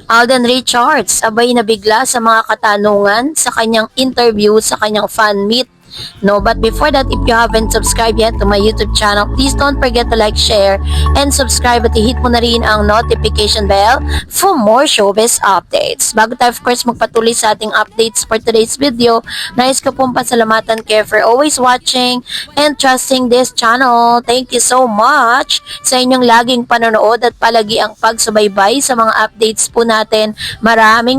Alden Richards, abay nabigla sa mga katanungan sa kanyang interview sa kanyang fan meet. No, but before that, if you haven't subscribed yet to my YouTube channel, please don't forget to like, share, and subscribe at i-hit mo na rin ang notification bell for more showbiz updates. Bago tayo, of course, magpatuloy sa ating updates for today's video, nais ko pong pasalamatan kayo for always watching and trusting this channel. Thank you so much sa inyong laging panonood at palagi ang pagsubaybay sa mga updates po natin. Maraming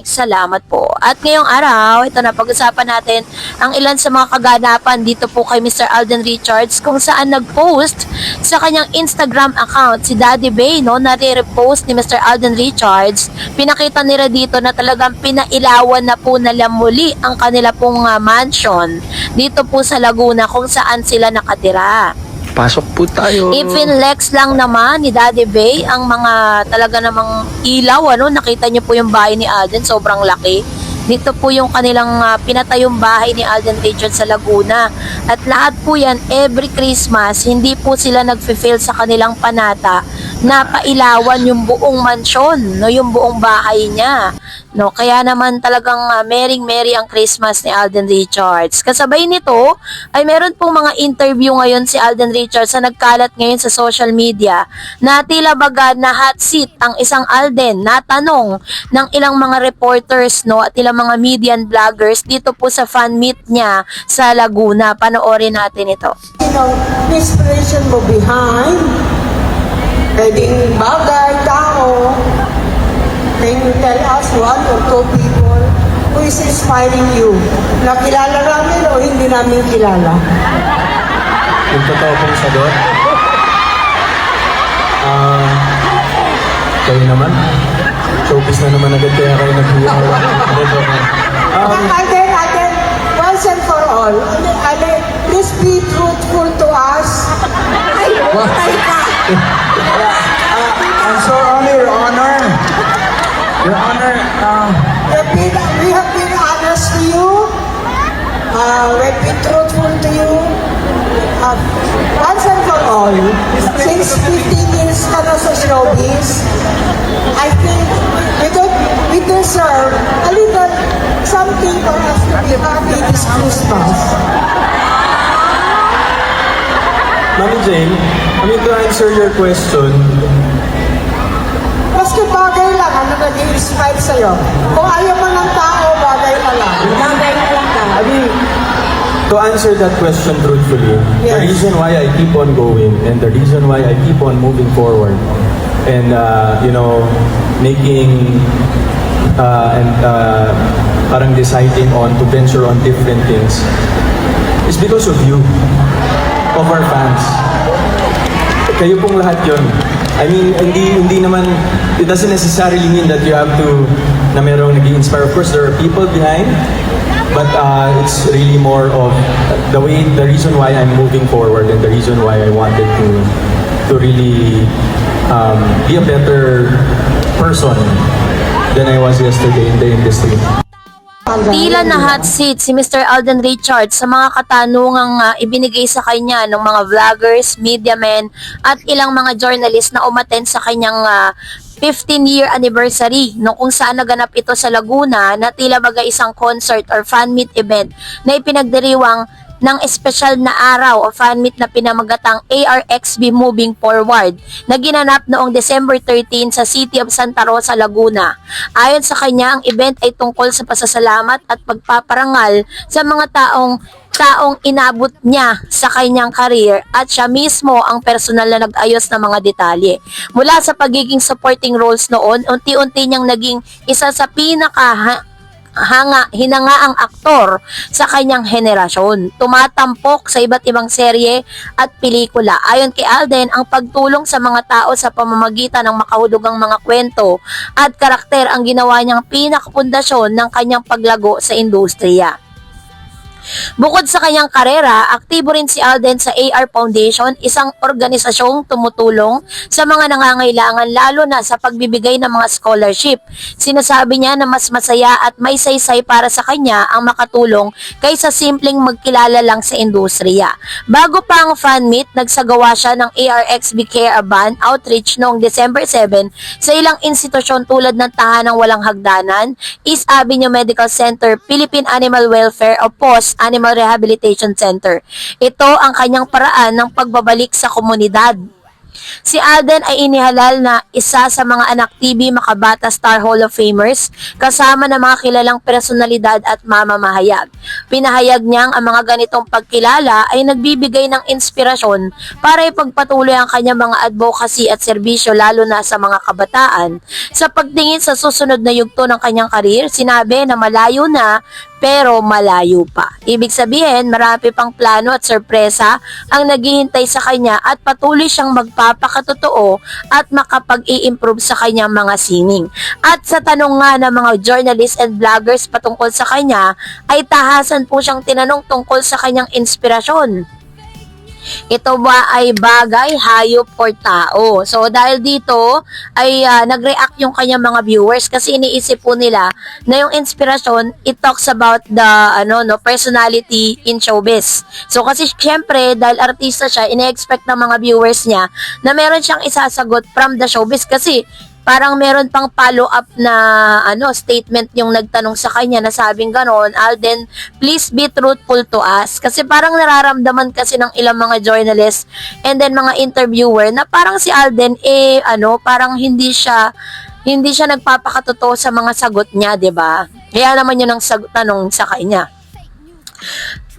salamat po. At ngayong araw, ito na pag-usapan natin ang ilan sa mga kaganapan dito po kay Mr. Alden Richards, kung saan nag-post sa kanyang Instagram account si Daddy Bay, no, nare-repost ni Mr. Alden Richards. Pinakita nila dito na talagang pinailawan na po nila muli ang kanila pong mansion dito po sa Laguna kung saan sila nakatira. Pasok po tayo. Ipinlex lang naman ni Daddy Bay ang mga talaga namang ilaw, ano, nakita niyo po yung bahay ni Alden, sobrang laki. Dito po yung kanilang pinatayong bahay ni Alden Richards sa Laguna. At lahat po yan, every Christmas, hindi po sila nag-fulfill sa kanilang panata na pailawan yung buong mansyon, no, yung buong bahay niya. No, kaya naman talagang merry ang Christmas ni Alden Richards. Kasabay nito ay meron pong mga interview ngayon si Alden Richards na nagkalat ngayon sa social media na tila baga na hot seat ang isang Alden na tanong ng ilang mga reporters, no, at ilang mga media and vloggers dito po sa fan meet niya sa Laguna. Panoorin natin ito. Inspiration mo behind pwedeng bagay, tao. Can you tell us one or two people who is inspiring you? Nakilala namin o hindi namin kilala? Yung totoo pong sagot. Kayo naman. Showbiz na naman agad kaya kayo nag-uwa. Again, once and for all, please be truthful to us. I'm so honored, Your Honor. Your Honor, We have been honest to you. We've been truthful to you. Once and for all, since 15 years ka na sa showbiz, I think we deserve a little something for us to be happy this Christmas. Mami Jane, to answer your question, Maski bagay lang ano nag-inspire sa'yo. Kung ayaw mo ng tao, bagay na lang. Bagay na lang ka. to answer that question truthfully, Yes. the reason why I keep on going and the reason why I keep on moving forward and, making parang deciding on to venture on different things is because of you, of our fans. Kayo pong lahat yun. I mean, hindi naman, it doesn't necessarily mean that you have to, na merong nag-i-inspire. Of course, there are people behind, but it's really more of the reason why I'm moving forward and the reason why I wanted to really be a better person than I was yesterday in the industry. Tila na hot seat si Mr. Alden Richards sa mga katanungang ibinigay sa kanya ng mga vloggers, media men at ilang mga journalist na umattend sa kanyang 15-year anniversary no, kung saan naganap ito sa Laguna na tila baga isang concert or fan meet event na ipinagdiriwang ng espesyal na araw o fan meet na pinamagatang ARXB Moving Forward na ginanap noong December 13 sa City of Santa Rosa, Laguna. Ayon sa kanya, ang event ay tungkol sa pasasalamat at pagpaparangal sa mga taong inabot niya sa kanyang career at siya mismo ang personal na nag-ayos ng mga detalye. Mula sa pagiging supporting roles noon, unti-unti niyang naging isa sa hinangaang aktor sa kanyang henerasyon. Tumatampok sa iba't ibang serye at pelikula. Ayon kay Alden, ang pagtulong sa mga tao sa pamamagitan ng makahulugang mga kwento at karakter ang ginawa niyang pinakapundasyon ng kanyang paglago sa industriya. Bukod sa kanyang karera, aktibo rin si Alden sa AR Foundation, isang organisasyong tumutulong sa mga nangangailangan lalo na sa pagbibigay ng mga scholarship. Sinasabi niya na mas masaya at may saysay para sa kanya ang makatulong kaysa simpleng magkilala lang sa industriya. Bago pa ang fan meet, nagsagawa siya ng ARXB Care Ban Outreach noong December 7 sa ilang institusyon tulad ng Tahanang Walang Hagdanan, East Avenue Medical Center, Philippine Animal Welfare o POS Animal Rehabilitation Center. Ito ang kanyang paraan ng pagbabalik sa komunidad. Si Alden ay inihalal na isa sa mga Anak TV Makabata Star Hall of Famers kasama ng mga kilalang personalidad at mamamahayag. Pinahayag niyang ang mga ganitong pagkilala ay nagbibigay ng inspirasyon para ipagpatuloy ang kanyang mga advocacy at serbisyo lalo na sa mga kabataan. Sa pagtingin sa susunod na yugto ng kanyang karir, sinabi na malayo na pero malayo pa. Ibig sabihin, marami pang plano at sorpresa ang naghihintay sa kanya at patuloy siyang magpapakatotoo at makapag-i-improve sa kanyang mga singing. At sa tanong nga ng mga journalists and vloggers patungkol sa kanya, ay tahasan po siyang tinanong tungkol sa kanyang inspirasyon. Ito ba ay bagay, hayop, or tao? So, dahil dito, ay nag-react yung kanyang mga viewers kasi iniisip po nila na yung inspirasyon, it talks about the personality in showbiz. So, kasi syempre, dahil artista siya, ine-expect ng mga viewers niya na meron siyang isasagot from the showbiz kasi parang meron pang follow-up na statement yung nagtanong sa kanya na sabing ganon, Alden, please be truthful to us. Kasi parang nararamdaman kasi ng ilang mga journalists and then mga interviewer na parang si Alden, parang hindi siya nagpapakatotoo sa mga sagot niya, 'di ba? Kaya naman yun ang tanong sa kanya.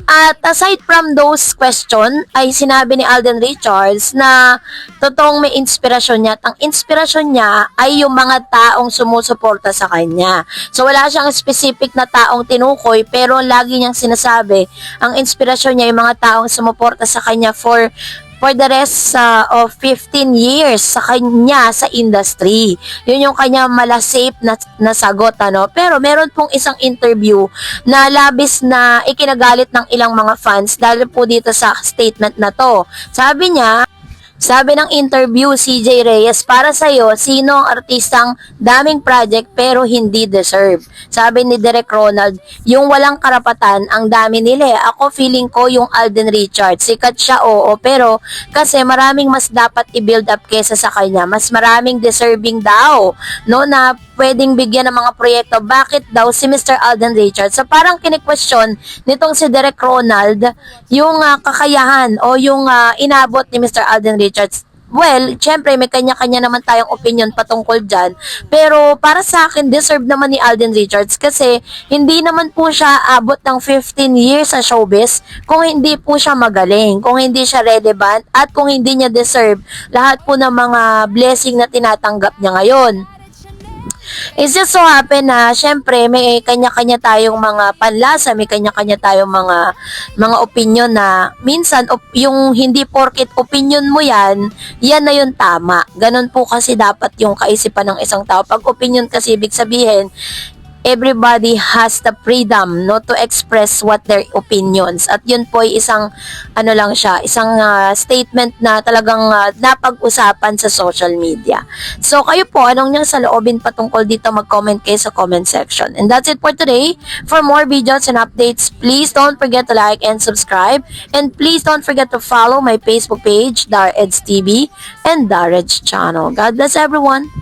At aside from those question, ay sinabi ni Alden Richards na totoong may inspirasyon niya at ang inspirasyon niya ay yung mga taong sumusuporta sa kanya. So wala siyang specific na taong tinukoy pero lagi niyang sinasabi ang inspirasyon niya yung mga taong sumuporta sa kanya for the rest of 15 years sa kanya sa industry. Yun yung kanya malasip na sagot, Pero meron pong isang interview na labis na ikinagalit ng ilang mga fans dahil po dito sa statement na to. Sabi ng interview, CJ Reyes, para sa'yo, sino ang artistang daming project pero hindi deserve? Sabi ni Direk Ronald, yung walang karapatan, ang dami nila. Ako feeling ko yung Alden Richards. Sikat siya, oo, pero kasi maraming mas dapat i-build up kesa sa kanya. Mas maraming deserving daw, na pwedeng bigyan ng mga proyekto. Bakit daw si Mr. Alden Richards? So parang kini-question nitong si Direk Ronald yung kakayahan o yung inabot ni Mr. Alden Richards. Well, syempre may kanya-kanya naman tayong opinion patungkol dyan. Pero para sa akin, deserve naman ni Alden Richards kasi hindi naman po siya abot ng 15 years sa showbiz kung hindi po siya magaling, kung hindi siya relevant, at kung hindi niya deserve lahat po ng mga blessing na tinatanggap niya ngayon. It's just so happen na syempre may kanya-kanya tayong mga panlasa, may kanya-kanya tayong mga opinion na minsan yung hindi porket opinion mo yan na yung tama. Ganon po kasi dapat yung kaisipan ng isang tao. Pag opinion kasi ibig sabihin everybody has the freedom to express what their opinions. At yun po ay isang isang statement na talagang napag-usapan sa social media. So kayo po, anong niyang saloobin patungkol dito, mag-comment kayo sa comment section. And that's it for today. For more videos and updates, please don't forget to like and subscribe. And please don't forget to follow my Facebook page, DarEds TV and DarEds channel. God bless everyone.